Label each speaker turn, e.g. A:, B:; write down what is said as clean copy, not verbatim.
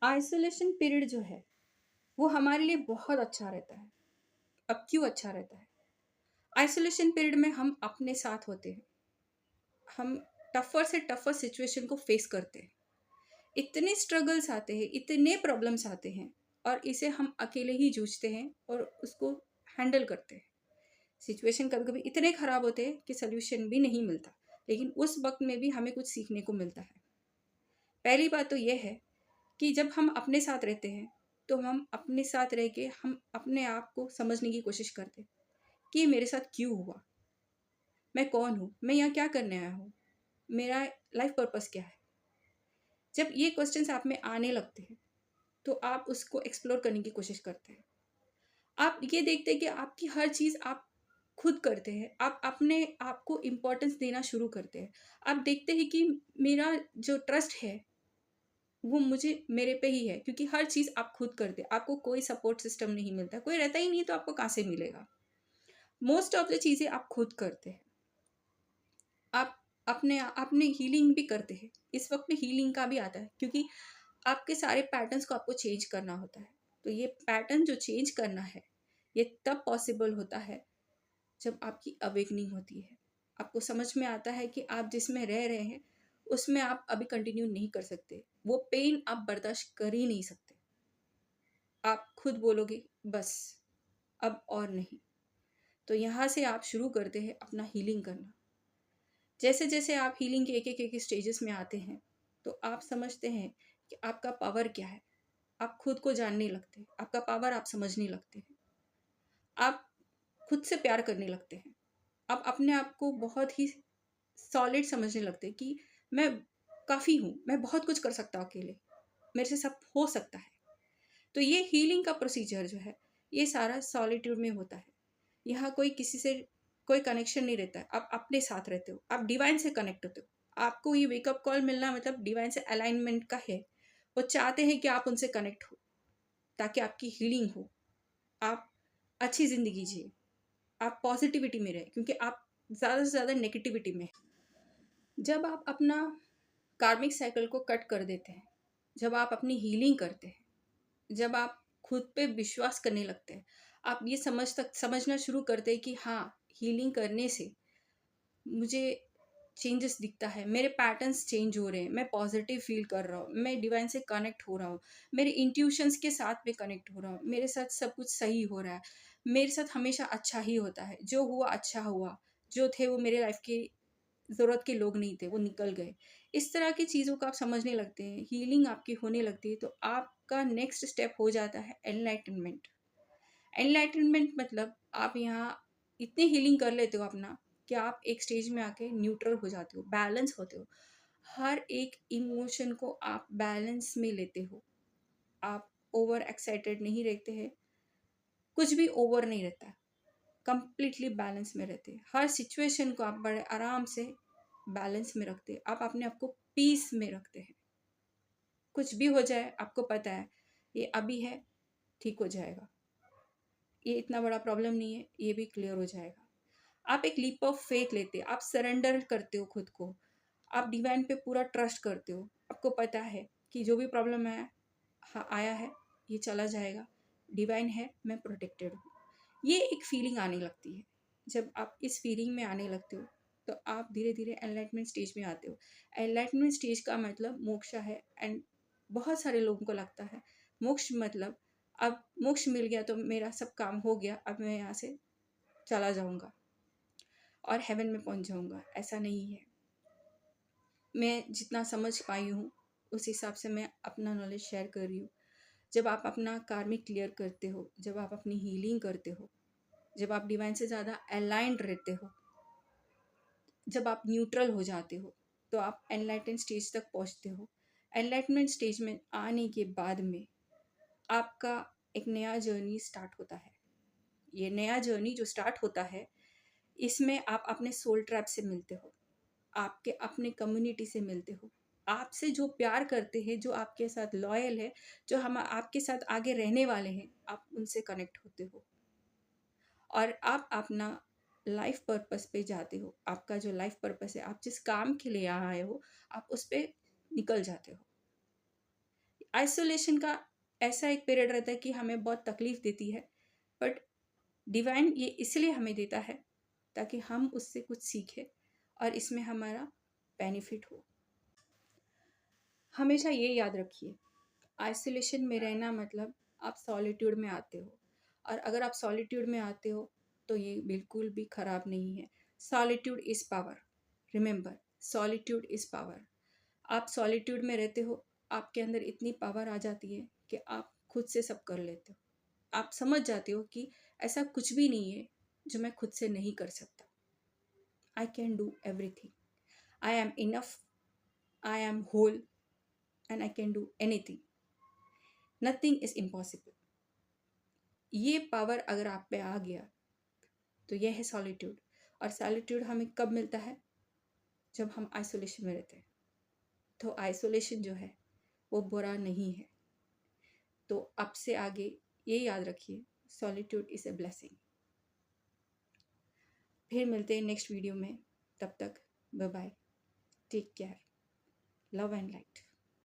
A: Isolation period जो है वो हमारे लिए बहुत अच्छा रहता है। अब क्यों अच्छा रहता है? आइसोलेशन पीरियड में हम अपने साथ होते हैं। हम टफर से टफर सिचुएशन को फेस करते हैं। इतने स्ट्रगल्स आते हैं, इतने प्रॉब्लम्स आते हैं और इसे हम अकेले ही जूझते हैं और उसको हैंडल करते हैं। सिचुएशन कभी कभी इतने ख़राब होते हैं कि सोल्यूशन भी नहीं मिलता, लेकिन उस वक्त में भी हमें कुछ सीखने को मिलता है। पहली बात तो यह है कि जब हम अपने साथ रहते हैं तो हम अपने साथ रह के हम अपने आप को समझने की कोशिश करते हैं कि ये मेरे साथ क्यों हुआ, मैं कौन हूँ, मैं यहाँ क्या करने आया हूँ, मेरा लाइफ पर्पस क्या है। जब ये क्वेश्चंस आप में आने लगते हैं तो आप उसको एक्सप्लोर करने की कोशिश करते हैं। आप ये देखते हैं कि आपकी हर चीज़ आप खुद करते हैं। आप अपने आप को इम्पोर्टेंस देना शुरू करते हैं। आप देखते हैं कि मेरा जो ट्रस्ट है वो मुझे मेरे पे ही है, क्योंकि हर चीज़ आप खुद करते हैं। आपको कोई सपोर्ट सिस्टम नहीं मिलता, कोई रहता ही नहीं तो आपको कहाँ से मिलेगा। मोस्ट ऑफ द चीज़ें आप खुद करते हैं। आप अपने हीलिंग भी करते हैं। इस वक्त में हीलिंग का भी आता है, क्योंकि आपके सारे पैटर्न्स को आपको चेंज करना होता है। तो ये पैटर्न जो चेंज करना है ये तब पॉसिबल होता है जब आपकी अवेकनिंग होती है। आपको समझ में आता है कि आप जिसमें रह रहे हैं उसमें आप अभी कंटिन्यू नहीं कर सकते। वो पेन आप बर्दाश्त कर ही नहीं सकते। आप खुद बोलोगे बस अब और नहीं। तो यहाँ से आप शुरू करते हैं अपना हीलिंग करना। जैसे जैसे आप हीलिंग के एक एक स्टेजेस में आते हैं तो आप समझते हैं कि आपका पावर क्या है। आप खुद को जानने लगते हैं, आपका पावर आप समझने लगते हैं। आप खुद से प्यार करने लगते हैं। आप अपने आप को बहुत ही सॉलिड समझने लगते हैं कि मैं काफ़ी हूँ, मैं बहुत कुछ कर सकता हूँ अकेले, मेरे से सब हो सकता है। तो ये हीलिंग का प्रोसीजर जो है ये सारा सॉलिट्यूड में होता है। यहाँ कोई किसी से कोई कनेक्शन नहीं रहता है। आप अपने साथ रहते हो, आप डिवाइन से कनेक्ट होते हो। आपको ये वेकअप कॉल मिलना मतलब डिवाइन से अलाइनमेंट का है। वो चाहते हैं कि आप उनसे कनेक्ट हो ताकि आपकी हीलिंग हो, आप अच्छी ज़िंदगी जिए, आप पॉजिटिविटी में रहें, क्योंकि आप ज़्यादा से ज़्यादा नेगेटिविटी में हैं। जब आप अपना कार्मिक साइकिल को कट कर देते हैं, जब आप अपनी हीलिंग करते हैं, जब आप खुद पे विश्वास करने लगते हैं, आप ये समझना शुरू करते हैं कि हाँ, हीलिंग करने से मुझे चेंजेस दिखता है, मेरे पैटर्न्स चेंज हो रहे हैं, मैं पॉजिटिव फील कर रहा हूँ, मैं डिवाइन से कनेक्ट हो रहा हूँ, मेरे इंट्यूशंस के साथ में कनेक्ट हो रहा हूँ, मेरे साथ सब कुछ सही हो रहा है, मेरे साथ हमेशा अच्छा ही होता है, जो हुआ अच्छा हुआ, जो थे वो मेरे लाइफ की ज़रूरत के लोग नहीं थे, वो निकल गए। इस तरह की चीज़ों को आप समझने लगते हैं, हीलिंग आपकी होने लगती है, तो आपका नेक्स्ट स्टेप हो जाता है एनलाइटनमेंट। एनलाइटनमेंट मतलब आप यहाँ इतनी हीलिंग कर लेते हो अपना कि आप एक स्टेज में आके न्यूट्रल हो जाते हो, बैलेंस होते हो। हर एक इमोशन को आप बैलेंस में लेते हो। आप ओवर एक्साइटेड नहीं रहते हैं, कुछ भी ओवर नहीं रहता है, कंप्लीटली बैलेंस में रहते हैं। हर सिचुएशन को आप बड़े आराम से बैलेंस में रखते हैं। आप अपने आप को पीस में रखते हैं। कुछ भी हो जाए आपको पता है ये अभी है, ठीक हो जाएगा, ये इतना बड़ा प्रॉब्लम नहीं है, ये भी क्लियर हो जाएगा। आप एक लीप ऑफ फेथ लेते हो, आप सरेंडर करते हो खुद को, आप डिवाइन पे पूरा ट्रस्ट करते हो। आपको पता है कि जो भी प्रॉब्लम है हाँ आया है, ये चला जाएगा, डिवाइन है, मैं प्रोटेक्टेड हूँ। ये एक फीलिंग आने लगती है। जब आप इस फीलिंग में आने लगते हो तो आप धीरे धीरे एनलाइटमेंट स्टेज में आते हो। एनलाइटमेंट स्टेज का मतलब मोक्ष है। एंड बहुत सारे लोगों को लगता है मोक्ष मतलब अब मोक्ष मिल गया तो मेरा सब काम हो गया, अब मैं यहाँ से चला जाऊँगा और हेवन में पहुँच जाऊँगा। ऐसा नहीं है। मैं जितना समझ पाई हूँ उस हिसाब से मैं अपना नॉलेज शेयर कर रही हूँ। जब आप अपना कार्मिक क्लियर करते हो, जब आप अपनी हीलिंग करते हो, जब आप डिवाइन से ज़्यादा अलाइंड रहते हो, जब आप न्यूट्रल हो जाते हो, तो आप एनलाइटन स्टेज तक पहुंचते हो। एनलाइटमेंट स्टेज में आने के बाद में आपका एक नया जर्नी स्टार्ट होता है। ये नया जर्नी जो स्टार्ट होता है इसमें आप अपने सोल ट्रैप से मिलते हो, आपके अपने कम्युनिटी से मिलते हो, आपसे जो प्यार करते हैं, जो आपके साथ लॉयल है, जो हम आपके साथ आगे रहने वाले हैं, आप उनसे कनेक्ट होते हो और आप अपना लाइफ पर्पस पे जाते हो। आपका जो लाइफ पर्पस है, आप जिस काम के लिए यहाँ आए हो, आप उस पर निकल जाते हो। आइसोलेशन का ऐसा एक पीरियड रहता है कि हमें बहुत तकलीफ देती है, बट डिवाइन ये इसलिए हमें देता है ताकि हम उससे कुछ सीखें और इसमें हमारा बेनिफिट हो। हमेशा ये याद रखिए, आइसोलेशन में रहना मतलब आप सॉलिट्यूड में आते हो, और अगर आप सॉलिट्यूड में आते हो तो ये बिल्कुल भी ख़राब नहीं है। Solitude is power, remember, solitude is power. आप सॉलिट्यूड में रहते हो, आपके अंदर इतनी पावर आ जाती है कि आप खुद से सब कर लेते हो। आप समझ जाते हो कि ऐसा कुछ भी नहीं है जो मैं खुद से नहीं कर सकता। I can do everything, I am enough, I am whole, and I can do anything, nothing is impossible. ये पावर अगर आप पे आ गया तो यह है सॉलिट्यूड। और सॉलिट्यूड हमें कब मिलता है? जब हम आइसोलेशन में रहते हैं। तो आइसोलेशन जो है वो बुरा नहीं है। तो अब से आगे ये याद रखिए, सॉलिट्यूड इज़ अ ब्लेसिंग। फिर मिलते हैं नेक्स्ट वीडियो में, तब तक bye bye, take care, love and light.